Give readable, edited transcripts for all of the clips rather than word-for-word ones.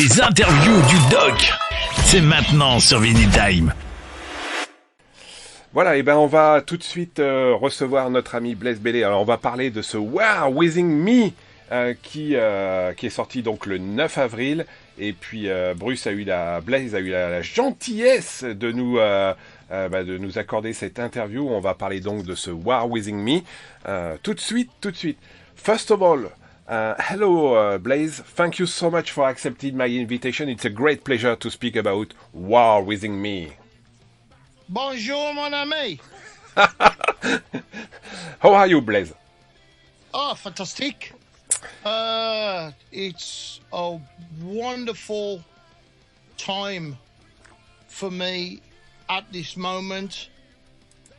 Les interviews du doc, c'est maintenant sur Vinyl Time. Voilà, et ben on va tout de suite recevoir notre ami Blaze Bayley. Alors on va parler de ce Wow Within Me qui est sorti donc le 9 avril. Et puis Blaze a eu la gentillesse de nous accorder cette interview. On va parler donc de ce Wow Within Me tout de suite. First of all, hello Blaze, thank you so much for accepting my invitation. It's a great pleasure to speak about Wow Within Me. Bonjour, mon ami. How are you, Blaze? Oh, fantastic. It's a wonderful time for me at this moment.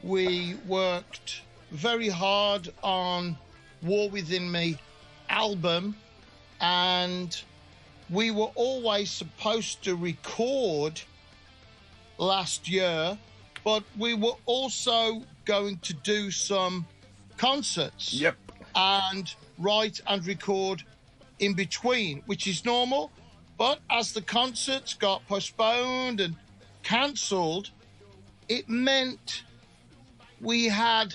We worked very hard on War Within Me album, and we were always supposed to record last year, but we were also going to do some concerts. Yep. And write and record in between, which is normal. But as the concerts got postponed and cancelled, it meant we had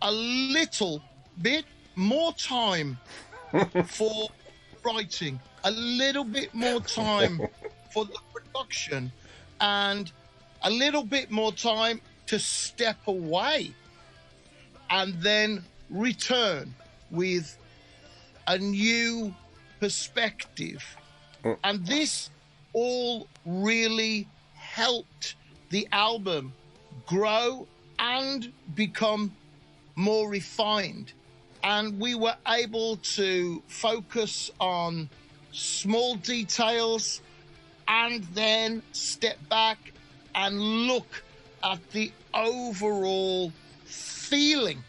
a little bit more time for writing, a little bit more time for the production, and a little bit more time to step away and then return with a new perspective. And this all really helped the album grow and become more refined. And we were able to focus on small details and then step back and look at the overall feeling.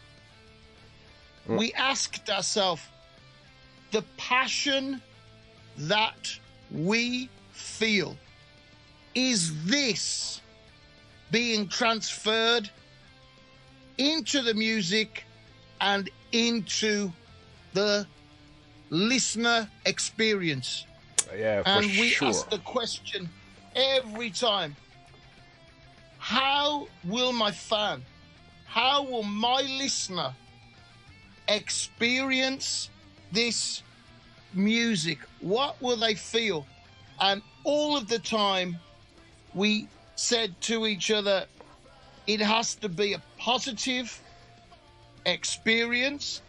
We asked ourselves, the passion that we feel, is this being transferred into the music and into the listener experience? Yeah, for and we sure. ask the question every time, how will my fan, how will my listener experience this music? What will they feel? And all of the time we said to each other, it has to be a positive experience.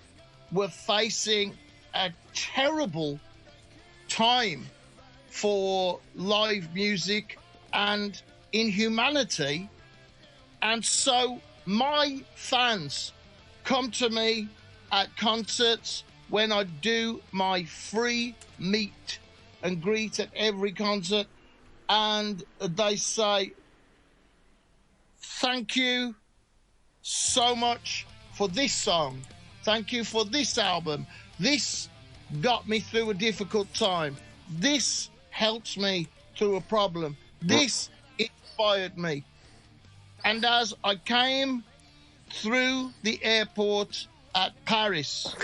We're facing a terrible time for live music and in humanity, and so my fans come to me at concerts when I do my free meet and greet at every concert, and they say, thank you so much for this song. Thank you for this album. This got me through a difficult time. This helps me through a problem. This inspired me. And as I came through the airport at Paris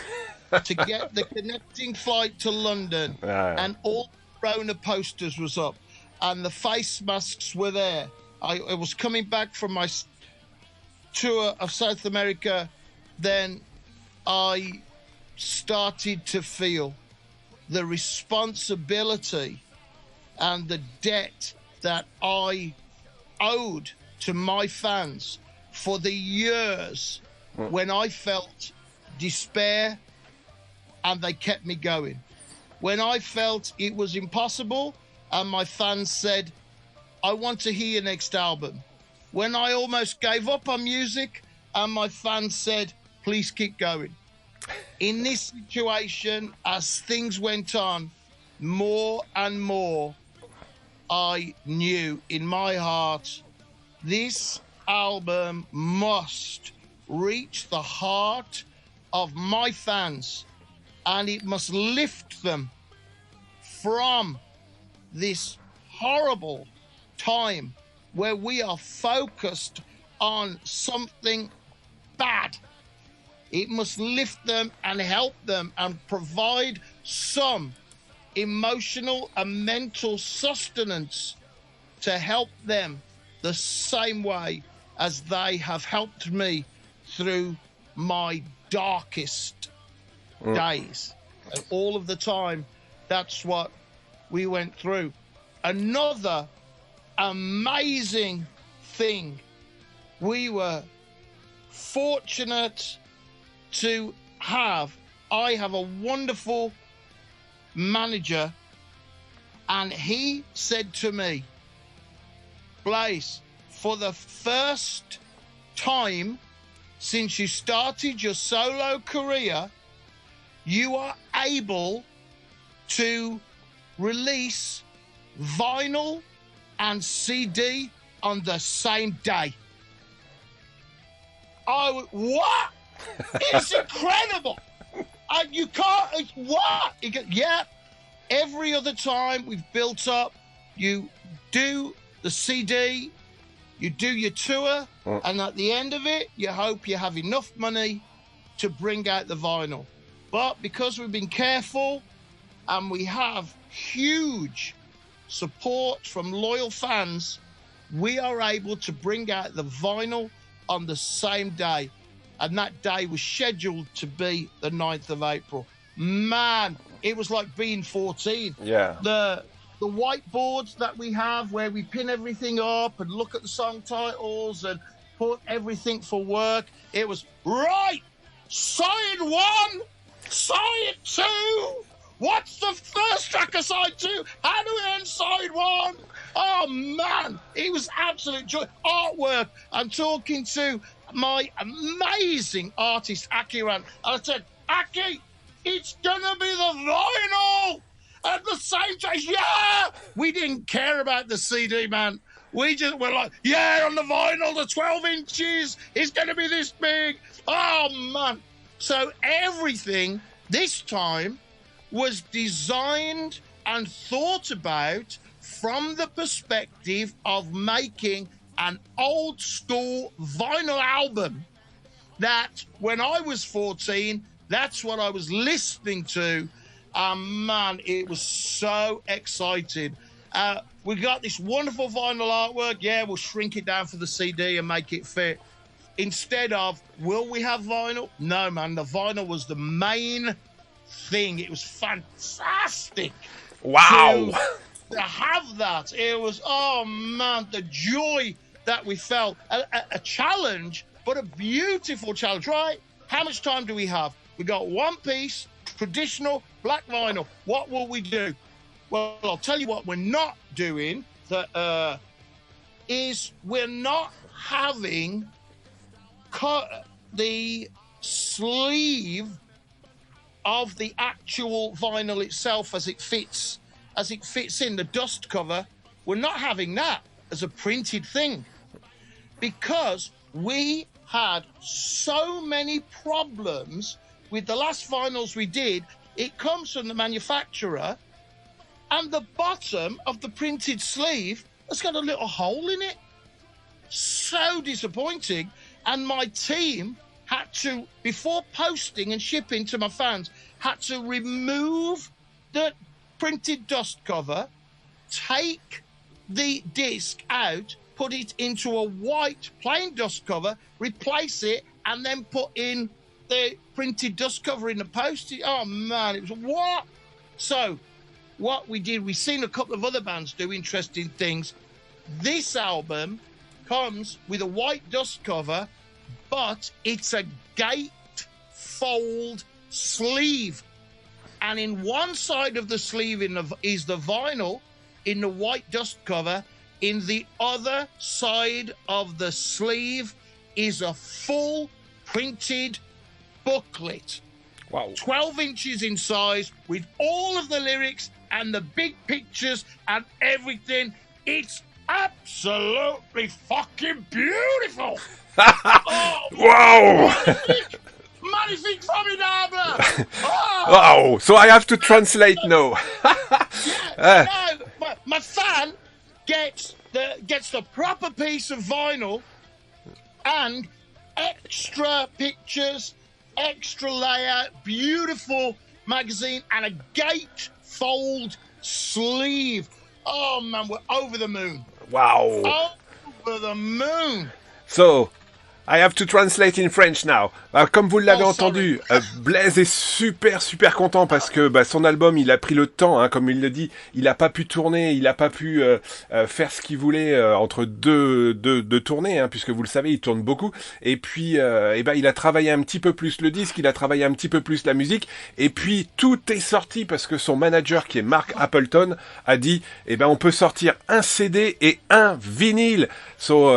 to get the connecting flight to London, and all the Rona posters was up and the face masks were there. I was coming back from my tour of South America. Then I started to feel the responsibility and the debt that I owed to my fans for the years when I felt despair and they kept me going. When I felt it was impossible and my fans said, I want to hear your next album. When I almost gave up on music and my fans said, please keep going. In this situation, as things went on, more and more, I knew in my heart, this album must reach the heart of my fans, and it must lift them from this horrible time where we are focused on something bad. It must lift them and help them and provide some emotional and mental sustenance to help them the same way as they have helped me through my darkest days. And all of the time, that's what we went through. Another amazing thing, we were fortunate to have, I have a wonderful manager, and he said to me, Blaze, for the first time since you started your solo career, you are able to release vinyl and CD on the same day. What? It's incredible. You can't, what? Yeah. Every other time we've built up, you do the CD, you do your tour, and at the end of it, you hope you have enough money to bring out the vinyl. But because we've been careful and we have huge support from loyal fans, we are able to bring out the vinyl on the same day. And that day was scheduled to be the 9th of April. Man, it was like being 14. Yeah. The whiteboards that we have where we pin everything up and look at the song titles and put everything for work. It was, right, side 1, side 2. What's the first track of side 2? How do we end side 1? Oh, man, it was absolute joy. Artwork. I'm talking to my amazing artist, Aki Ran. I said, Aki, it's going to be the vinyl at the same time. Yeah! We didn't care about the CD, man. We just were like, yeah, on the vinyl, the 12 inches is going to be this big. Oh, man. So everything this time was designed and thought about from the perspective of making an old school vinyl album that when I was 14, that's what I was listening to. Man, it was so exciting. We got this wonderful vinyl artwork. Yeah, we'll shrink it down for the CD and make it fit. Instead of, will we have vinyl? No, man, the vinyl was the main thing. It was fantastic. Wow. To have that. It was, oh man, the joy that we felt. A challenge, but a beautiful challenge, right? How much time do we have? We got one piece, traditional black vinyl. What will we do? Well, I'll tell you what we're not doing. Is we're not having the sleeve of the actual vinyl itself as it fits in the dust cover. We're not having that as a printed thing because we had so many problems with the last vinyls we did. It comes from the manufacturer, and the bottom of the printed sleeve has got a little hole in it. So disappointing. And my team had to, before posting and shipping to my fans, had to remove the printed dust cover, take the disc out, put it into a white plain dust cover, replace it, and then put in the printed dust cover in the post. Oh man, it was what? So what we did, we seen a couple of other bands do interesting things. This album comes with a white dust cover, but it's a gatefold sleeve. And in one side of the sleeve is the vinyl in the white dust cover. In the other side of the sleeve is a full printed booklet. Wow. 12 inches in size with all of the lyrics and the big pictures and everything. It's absolutely fucking beautiful. Oh, Wow. magnifique, formidable. Oh. Wow. So I have to translate now. No, my fan gets the proper piece of vinyl and extra pictures, extra layout, beautiful magazine, and a fold sleeve. Oh man, we're over the moon. Wow. Over the moon. So, I have to translate in French now. Comme vous l'avez Oh, entendu, Blaze est super content parce que son album, il a pris le temps, hein, comme il le dit. Il a pas pu tourner, il a pas pu faire ce qu'il voulait entre deux tournées, hein, puisque vous le savez, il tourne beaucoup. Et puis, il a travaillé un petit peu plus le disque, il a travaillé un petit peu plus la musique. Et puis, tout est sorti parce que son manager, qui est Mark Appleton, a dit, on peut sortir un CD et un vinyle. So,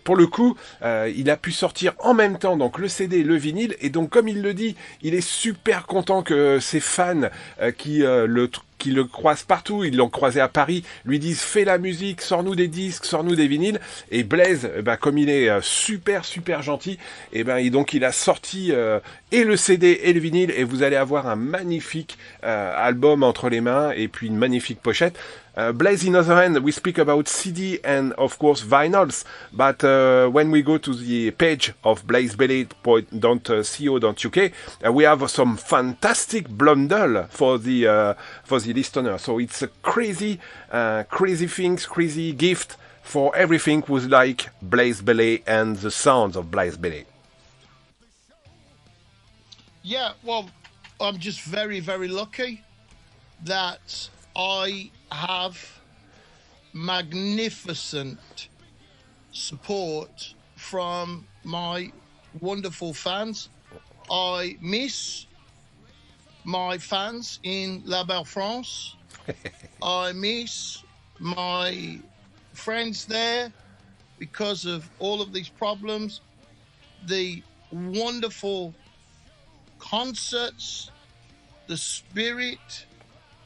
pour le coup, il a pu sortir en même temps donc le CD et le vinyle, et donc comme il le dit, il est super content que ses fans qui le croisent partout, ils l'ont croisé à Paris, lui disent fais la musique, sors-nous des disques, sors-nous des vinyles, et Blaze, comme il est super gentil, donc il a sorti et le CD et le vinyle, et vous allez avoir un magnifique album entre les mains, et puis une magnifique pochette. Blaze, in other hand, we speak about CD and of course vinyls, but when we go to the page of blazebayley.co.uk, we have some fantastic bundle for the listener. So it's a crazy things, crazy gift for everything who's like Blaze Bayley and the sounds of Blaze Bayley. Yeah, well, I'm just very lucky that I have magnificent support from my wonderful fans. I miss my fans in La Belle France. I miss my friends there because of all of these problems. The wonderful concerts, the spirit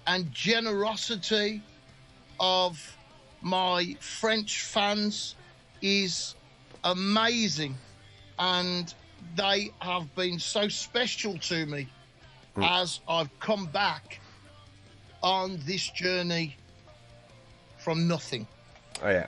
and generosity of my French fans is amazing, and they have been so special to me as I've come back on this journey from nothing. Oh, yeah.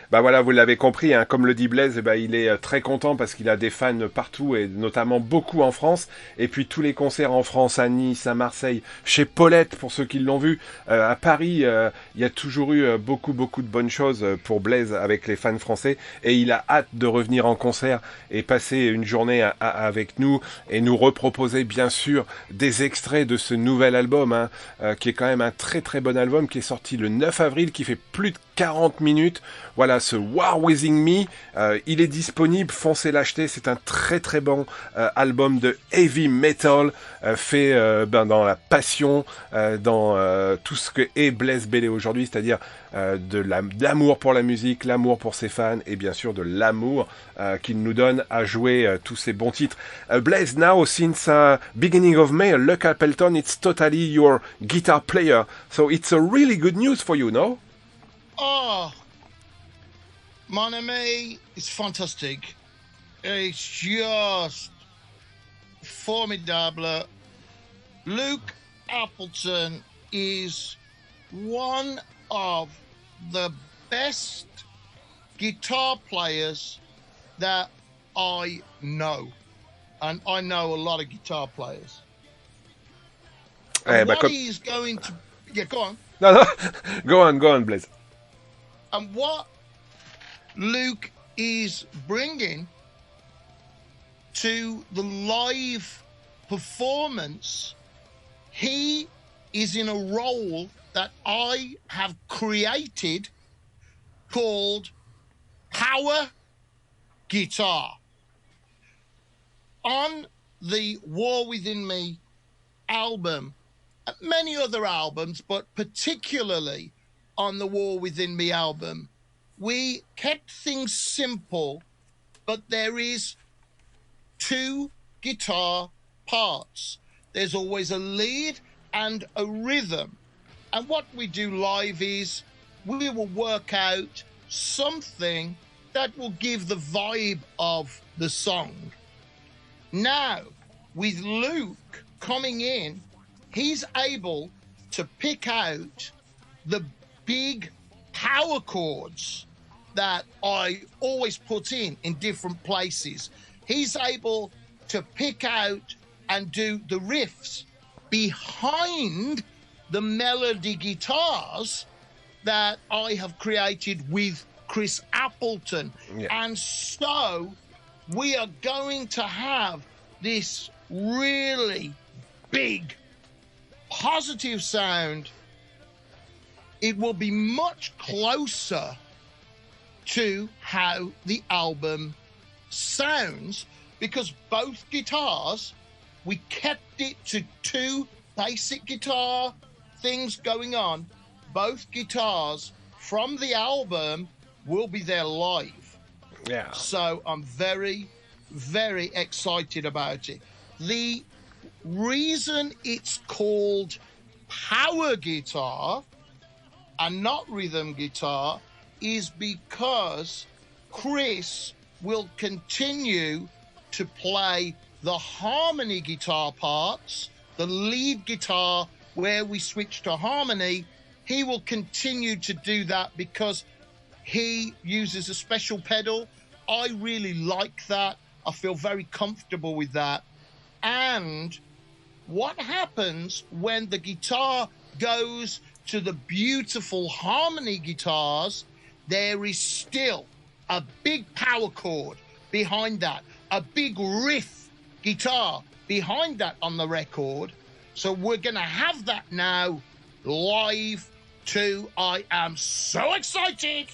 Voilà, vous l'avez compris, hein, comme le dit Blaze, il est très content parce qu'il a des fans partout, et notamment beaucoup en France, et puis tous les concerts en France, à Nice, à Marseille, chez Paulette pour ceux qui l'ont vu, à Paris, il y a toujours eu beaucoup de bonnes choses pour Blaze avec les fans français, et il a hâte de revenir en concert et passer une journée avec nous, et nous reproposer bien sûr des extraits de ce nouvel album, hein, qui est quand même un très bon album, qui est sorti le 9 avril, qui fait plus de 40 minutes. Voilà, ce War Within Me, il est disponible, foncez l'acheter, c'est un très bon album de heavy metal, fait dans la passion, dans tout ce que est Blaze Bayley aujourd'hui, c'est-à-dire de l'amour pour la musique, l'amour pour ses fans, et bien sûr de l'amour qu'il nous donne à jouer tous ces bons titres. Blaze, now since beginning of May, Luke Appleton, it's totally your guitar player, so it's a really good news for you, no? Oh, mon ami, it's fantastic. It's just formidable. Luke Appleton is one of the best guitar players that I know. And I know a lot of guitar players. And what he's going to... Yeah, go on. No, go on, Blaze. And what Luke is bringing to the live performance, he is in a role that I have created called power guitar. On the War Within Me album, many other albums, but particularly on the War Within Me album, we kept things simple, but there is two guitar parts. There's always a lead and a rhythm. And what we do live is we will work out something that will give the vibe of the song. Now, with Luke coming in, he's able to pick out the big power chords that I always put in different places. He's able to pick out and do the riffs behind the melody guitars that I have created with Chris Appleton. Yeah. And so we are going to have this really big, positive sound. It will be much closer to how the album sounds, because both guitars, we kept it to two basic guitar things going on. Both guitars from the album will be there live. Yeah. So I'm very, very excited about it. The reason it's called power guitar and not rhythm guitar is because Chris will continue to play the harmony guitar parts, the lead guitar where we switch to harmony. He will continue to do that because he uses a special pedal. I really like that. I feel very comfortable with that. And what happens when the guitar goes to the beautiful harmony guitars, there is still a big power chord behind that, a big riff guitar behind that on the record. So we're going to have that now live too. I am so excited.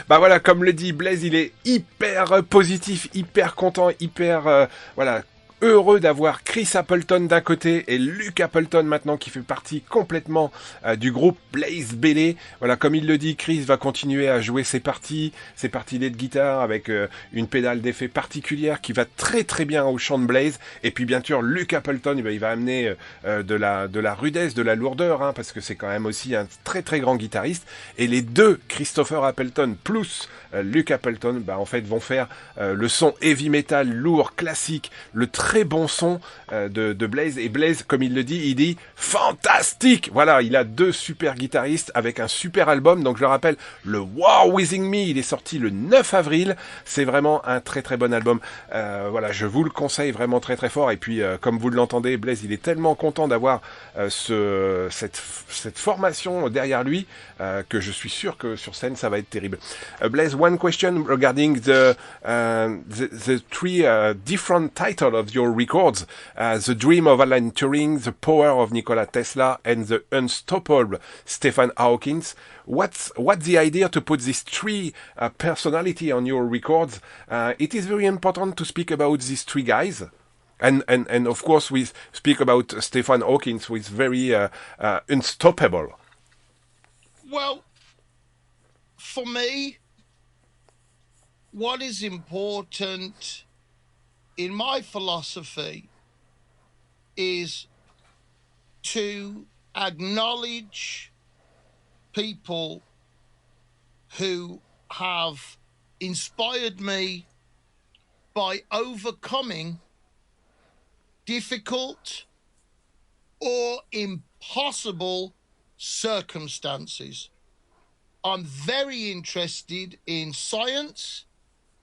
Bah voilà, comme le dit Blaze, il est hyper positif, hyper content, hyper voilà, heureux d'avoir Chris Appleton d'un côté et Luke Appleton maintenant qui fait partie complètement du groupe Blaze Bayley. Voilà, comme il le dit, Chris va continuer à jouer ses parties de guitare avec une pédale d'effet particulière qui va très très bien au chant de Blaze. Et puis bien sûr, Luke Appleton, il va amener de la rudesse, de la lourdeur, hein, parce que c'est quand même aussi un très très grand guitariste. Et les deux, Christopher Appleton plus Luke Appleton, bah en fait vont faire le son heavy metal lourd, classique, le très bon son de Blaze. Et Blaze, comme il le dit, il dit fantastique. Voilà, il a deux super guitaristes avec un super album. Donc je le rappelle, le Wow Within Me, il est sorti le 9 avril. C'est vraiment un très très bon album. Voilà, je vous le conseille vraiment très très fort. Et puis comme vous l'entendez, Blaze, il est tellement content d'avoir cette formation derrière lui que je suis sûr que sur scène ça va être terrible. Blaze, one question regarding the three different titles of your records, The Dream of Alan Turing, The Power of Nikola Tesla, and The Unstoppable Stephen Hawking. What's the idea to put these three personality on your records? It is very important to speak about these three guys. And of course we speak about Stephen Hawking, who is very unstoppable. Well, for me, what is important in my philosophy is to acknowledge people who have inspired me by overcoming difficult or impossible circumstances. I'm very interested in science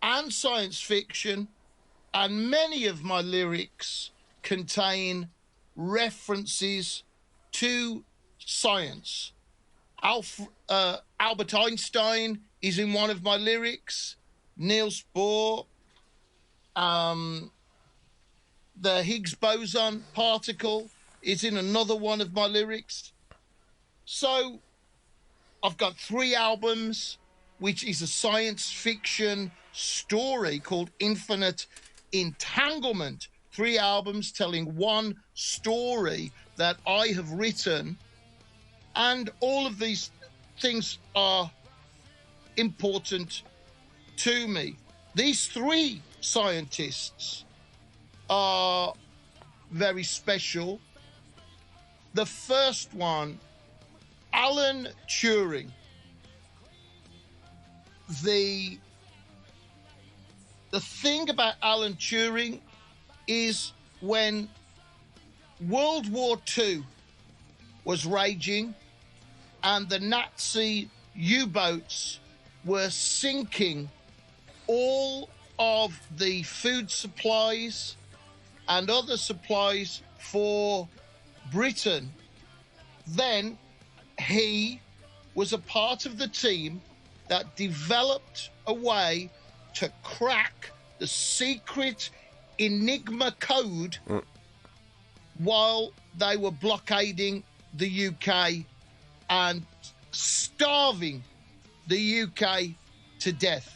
and science fiction, and many of my lyrics contain references to science. Albert Einstein is in one of my lyrics. Niels Bohr, the Higgs boson particle is in another one of my lyrics. So I've got 3 albums, which is a science fiction story called Infinite Entanglement. 3 albums telling one story that I have written. And all of these things are important to me. These 3 scientists are very special. The first one, Alan Turing. The thing about Alan Turing is when World War II was raging and the Nazi U-boats were sinking all of the food supplies and other supplies for Britain then he was a part of the team that developed a way to crack the secret Enigma code while they were blockading the UK and starving the UK to death.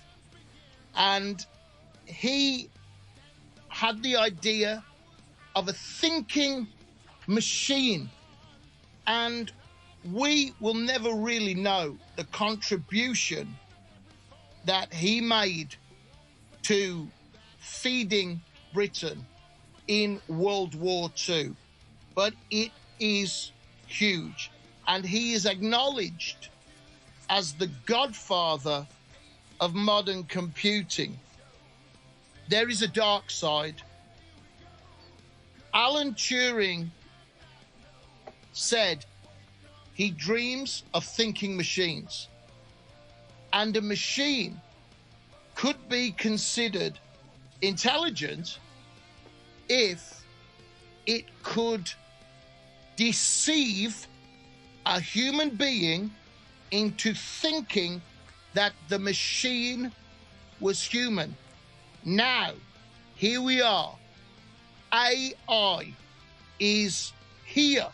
And he had the idea of a thinking machine, and we will never really know the contribution that he made to feeding Britain in World War II, but it is huge, and he is acknowledged as the godfather of modern computing. There is a dark side. Alan Turing said he dreams of thinking machines, and a machine could be considered intelligent if it could deceive a human being into thinking that the machine was human. Now, here we are. AI is here,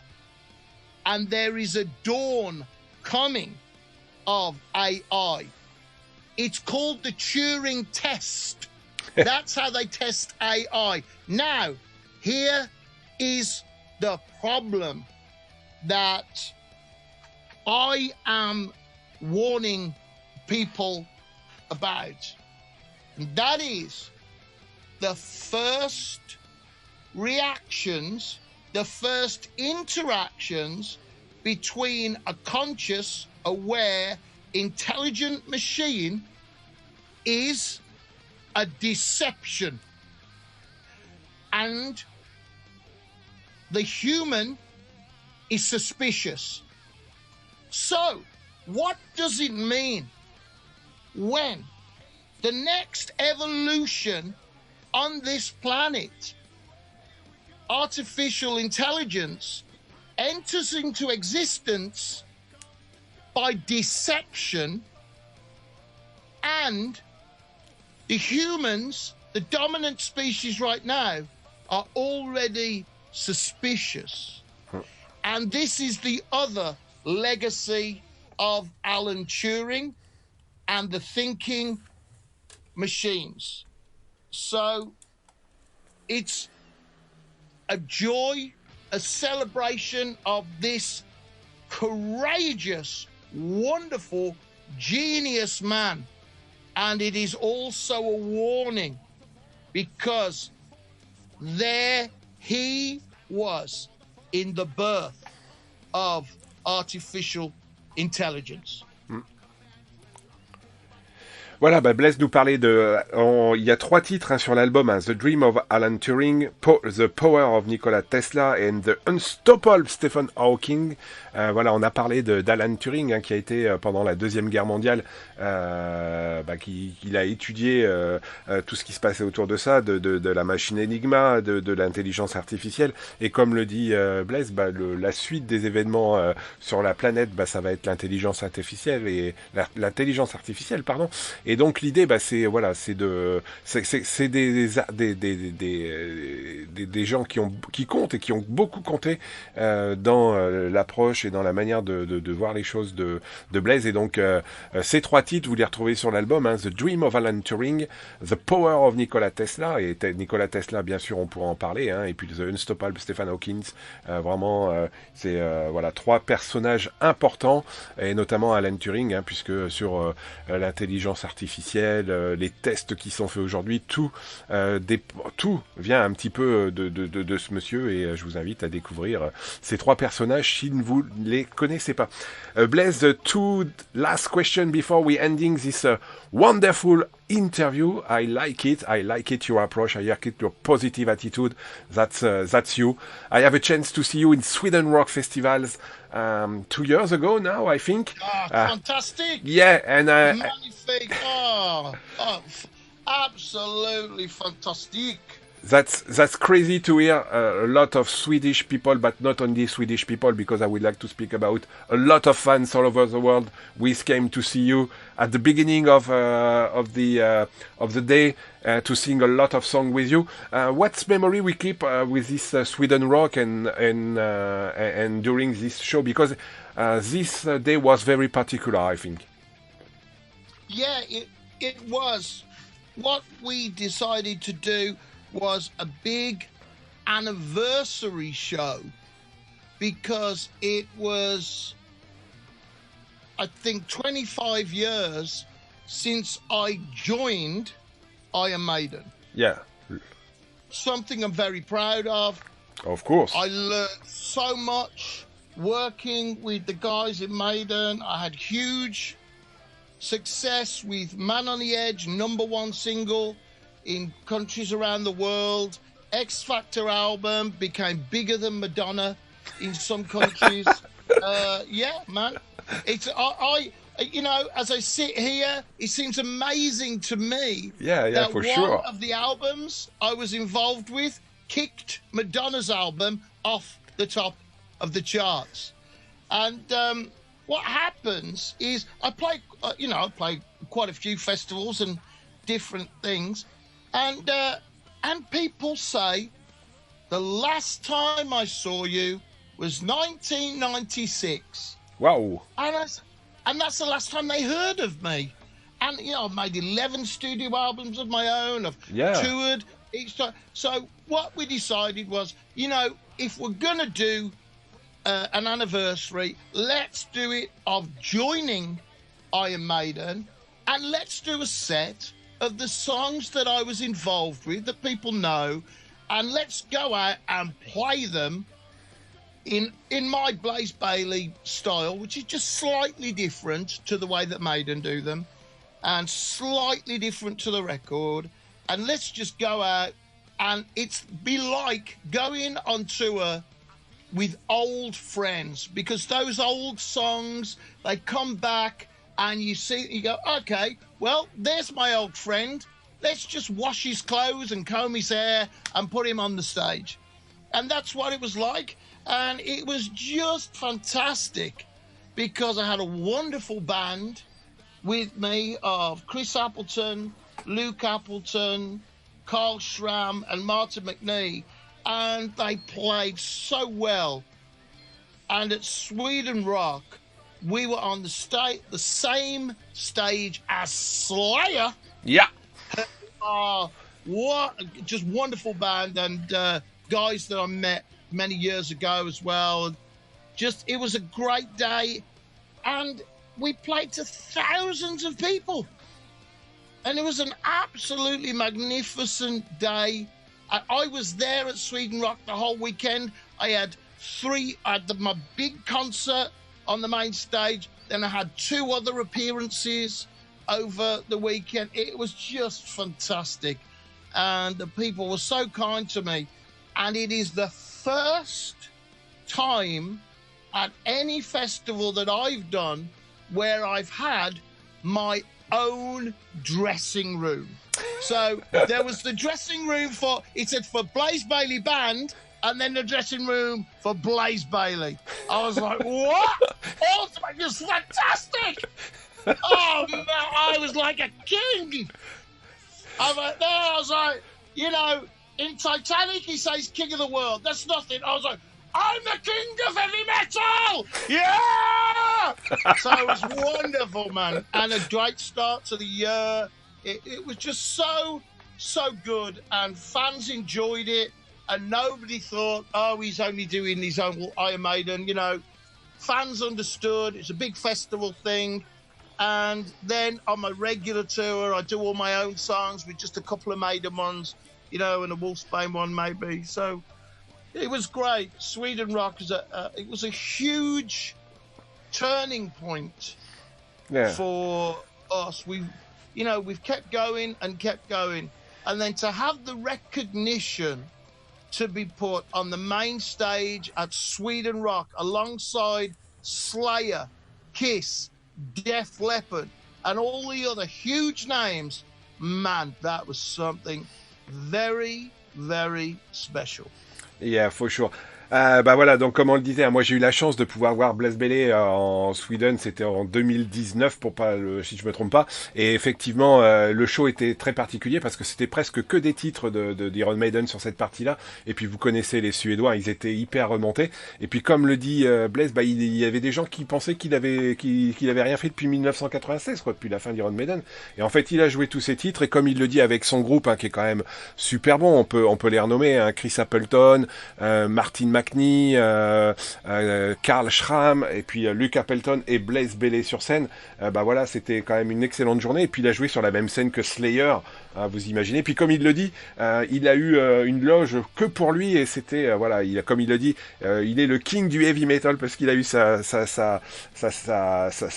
and there is a dawn coming of AI. It's called the Turing test. That's how they test AI. Now, here is the problem that I am warning people about. And that is the first reactions, the first interactions between a conscious, aware, intelligent machine is a deception. And the human is suspicious. So, what does it mean when the next evolution on this planet, artificial intelligence, enters into existence by deception, and the humans, the dominant species right now, are already suspicious? And this is the other legacy of Alan Turing and the thinking machines. So it's a joy, a celebration of this courageous, wonderful, genius man. And it is also a warning, because there he was in the birth of artificial intelligence. Voilà, Blaise nous parlait de... il y a 3 titres hein, sur l'album, hein, The Dream of Alan Turing, The Power of Nikola Tesla and The Unstoppable Stephen Hawking. Voilà, on a parlé d'Alan Turing, hein, qui a été pendant la Deuxième Guerre mondiale, qu'il a étudié tout ce qui se passait autour de ça, de la machine Enigma, de l'intelligence artificielle. Et comme le dit Blaise, la suite des événements sur la planète, ça va être l'intelligence artificielle et l'intelligence artificielle, pardon. Et donc l'idée, c'est des gens qui comptent et qui ont beaucoup compté dans l'approche et dans la manière de voir les choses de Blaise. Et donc ces 3 titres, vous les retrouvez sur l'album, hein, The Dream of Alan Turing, The Power of Nikola Tesla, et Nikola Tesla, bien sûr, on pourra en parler, hein, et puis The Unstoppable Stephen Hawking. Vraiment, c'est 3 personnages importants, et notamment Alan Turing, hein, puisque sur l'intelligence artificielle, les tests qui sont faits aujourd'hui, tout vient un petit peu de ce monsieur, et je vous invite à découvrir ces 3 personnages si vous ne les connaissez pas. Blaise, the 2 last question before we ending this wonderful interview. I like it, your approach, I like it, your positive attitude. That's you. I have a chance to see you in Sweden Rock Festivals 2 years ago now, I think. Fantastic. Yeah, and magnifique. Absolutely fantastic. That's crazy to hear a lot of Swedish people, but not only Swedish people, because I would like to speak about a lot of fans all over the world. We came to see you at the beginning of the day to sing a lot of songs with you. What's memory we keep with this Sweden rock and during this show, because this day was very particular, I think. Yeah, it was. What we decided to do was a big anniversary show, because it was, I think, 25 years since I joined Iron Maiden. Yeah. Something I'm very proud of. Of course. I learned so much working with the guys in Maiden. I had huge success with Man on the Edge, #1 single in countries around the world. X Factor album became bigger than Madonna in some countries. Yeah, man. It's I you know, as I sit here, it seems amazing to me that for one sure. of the albums I was involved with kicked Madonna's album off the top of the charts. And what happens is I play quite a few festivals and different things, and people say the last time I saw you was 1996. Wow. And that's the last time they heard of me. And, you know, I've made 11 studio albums of my own. I've toured each time. So what we decided was, you know, if we're going to do an anniversary, let's do it of joining Iron Maiden, and let's do a set of the songs that I was involved with that people know, and let's go out and play them in my Blaze Bayley style, which is just slightly different to the way that Maiden do them, and slightly different to the record. And let's just go out, and it's be like going on tour with old friends, because those old songs, they come back and you go, okay, well, there's my old friend. Let's just wash his clothes and comb his hair and put him on the stage. And that's what it was like. And it was just fantastic, because I had a wonderful band with me of Chris Appleton, Luke Appleton, Carl Schramm and Martin McNee. And they played so well. And at Sweden Rock, we were on the same stage as Slayer. Yeah. What just wonderful band, and guys that I met many years ago as well. Just, it was a great day, and we played to thousands of people. And it was an absolutely magnificent day. I was there at Sweden Rock the whole weekend. I had my big concert on the main stage. Then I had 2 other appearances over the weekend. It was just fantastic. And the people were so kind to me. And it is the first time at any festival that I've done where I've had my own dressing room. So there was the dressing room for Blaze Bayley Band, and then the dressing room for Blaze Bayley. I was like, what? Oh, it was fantastic. Oh, man, I was like a king. I was like, you know, in Titanic, he says king of the world. That's nothing. I was like, I'm the king of heavy metal. Yeah. So it was wonderful, man. And a great start to the year. It was just so good, and fans enjoyed it, and nobody thought, oh, he's only doing his own Iron Maiden. You know, fans understood. It's a big festival thing. And then on my regular tour, I do all my own songs with just a couple of Maiden ones, you know, and a Wolfsbane one maybe. So it was great. Sweden Rock was a huge turning point for us. We've kept going and kept going. And then to have the recognition to be put on the main stage at Sweden Rock alongside Slayer, Kiss, Def Leppard, and all the other huge names, man, that was something very, very special. Yeah, for sure. Bah voilà, donc comme on le disait, hein, moi j'ai eu la chance de pouvoir voir Blaze Bayley en Sweden, c'était en 2019 pour pas si je me trompe pas, et effectivement le show était très particulier parce que c'était presque que des titres d'Iron Maiden sur cette partie-là, et puis vous connaissez les Suédois, ils étaient hyper remontés, et puis comme le dit Blaze, bah il y avait des gens qui pensaient qu'il avait rien fait depuis 1996, quoi, depuis la fin d'Iron Maiden, et en fait il a joué tous ces titres, et comme il le dit avec son groupe, hein, qui est quand même super bon, on peut les renommer, hein, Chris Appleton, Martin McNee, Karl Schramm, et puis Luke Appleton et Blaze Bayley sur scène. Bah voilà, c'était quand même une excellente journée. Et puis il a joué sur la même scène que Slayer, vous imaginez. Puis comme il le dit, il a eu une loge que pour lui, et c'était voilà, comme il le dit, il est le king du heavy metal parce qu'il a eu sa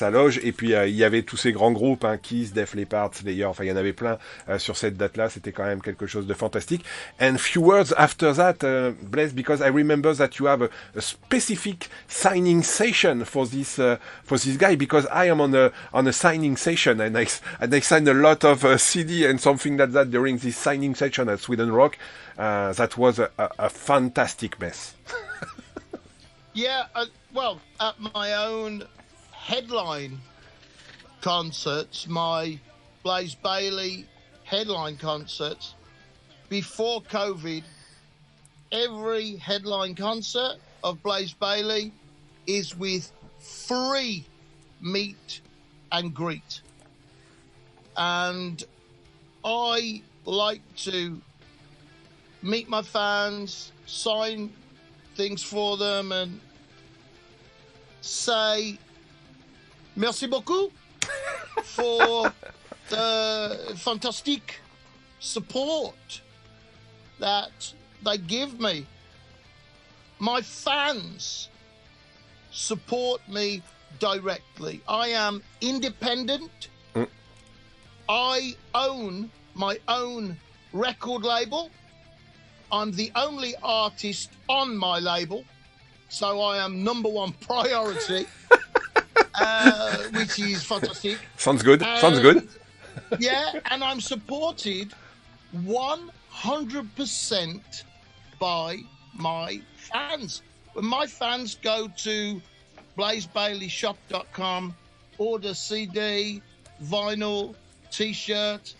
loge. Et puis il y avait tous ces grands groupes, hein, Kiss, Def Leppard, Slayer. Enfin, il y en avait plein sur cette date-là. C'était quand même quelque chose de fantastique. And few words after that, Blaze, because I remember that you have a specific signing session for this guy, because I am on a signing session, and I signed a lot of CD and something like that during this signing session at Sweden Rock. That was a fantastic mess. Yeah, well, at my own headline concerts, my Blaze Bayley headline concerts, before COVID, every headline concert of Blaze Bayley is with free meet and greet. And I like to meet my fans, sign things for them, and say merci beaucoup for the fantastic support that they give me. My fans support me directly. I am independent. I own my own record label. I'm the only artist on my label, so I am number one priority, which is fantastic. Sounds good. Sounds good. Yeah, and I'm supported 100% by my fans. When my fans go to blazebaileyshop.com, order CD, vinyl, t-shirt,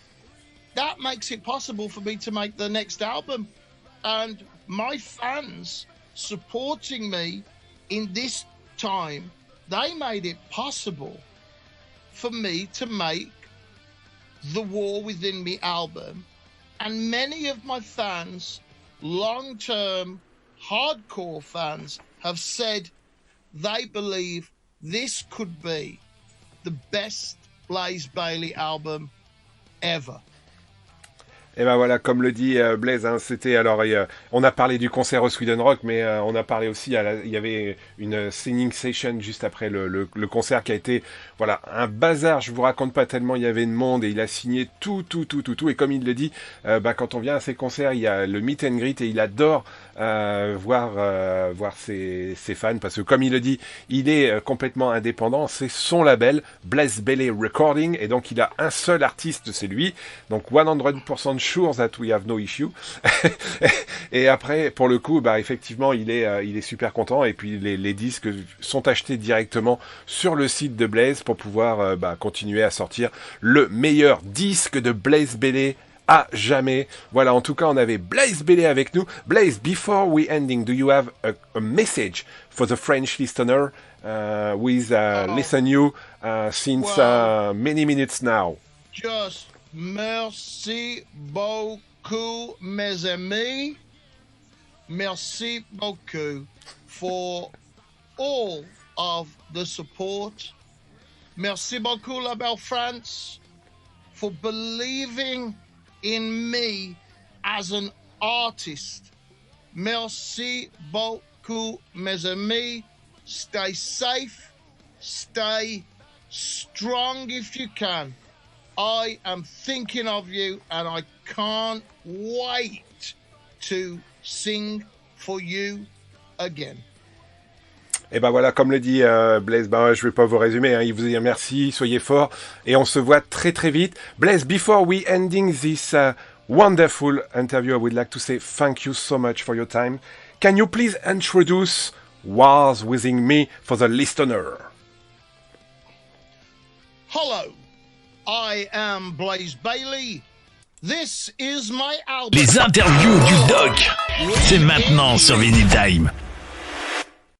that makes it possible for me to make the next album. And my fans supporting me in this time, they made it possible for me to make the War Within Me album. And many of my fans, long-term, hardcore fans, have said they believe this could be the best Blaze Bayley album ever. Et ben voilà, comme le dit Blaze, hein, c'était alors on a parlé du concert au Sweden Rock, mais on a parlé aussi il y avait une singing session juste après le concert qui a été voilà un bazar. Je vous raconte pas tellement il y avait de monde, et il a signé tout. Et comme il le dit, quand on vient à ces concerts, il y a le meet and greet, et il adore voir ses fans, parce que comme il le dit, il est complètement indépendant. C'est son label, Blaze Bayley Recording, et donc il a un seul artiste, c'est lui. Donc 100% sure that we have no issue. Et après, pour le coup, effectivement, il est super content. Et puis les disques sont achetés directement sur le site de Blaze pour pouvoir continuer à sortir le meilleur disque de Blaze Bayley à jamais. Voilà, en tout cas, on avait Blaze Bayley avec nous. Blaze, before we ending, do you have a message for the French listener with listen you since many minutes now? Just merci beaucoup, mes amis. Merci beaucoup for all of the support. Merci beaucoup, la belle France, for believing in me as an artist. Merci beaucoup, mes amis. Stay safe, stay strong if you can. I am thinking of you, and I can't wait to sing for you again. Et ben voilà, comme le dit Blaze, je vais pas vous résumer, hein, il vous dit merci, soyez forts, et on se voit très très vite. Blaze, before we ending this wonderful interview. I would like to say thank you so much for your time. Can you please introduce Was Within Me for the listener? Hello, I am Blaze Bayley. This is my album. Les interviews du doc, c'est maintenant sur Vinyl Time.